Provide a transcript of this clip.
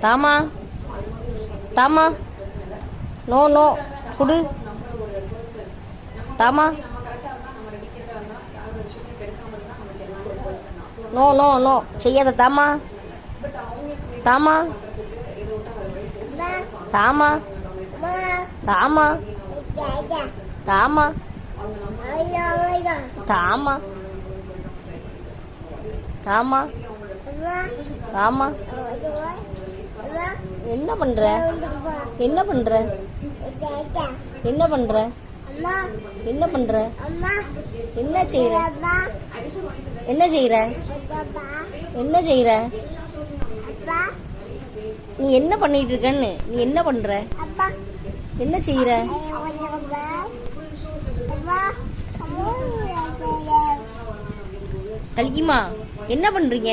தாமா தாமா no no குடு தாமா no no no செய்யாத தாமா தாமா தாமா தாமா தாமா தாமா தாமா தாமா என்ன பண்ற என்ன பண்ற என்ன பண்ற என்ன பண்ற என்ன செய்யற என்ன செய்யற என்ன செய்யற நீ என்ன பண்ணிட்டு இருக்கன்னு நீ என்ன பண்ற என்ன செய்யற கலிக்குமா என்ன பண்றீங்க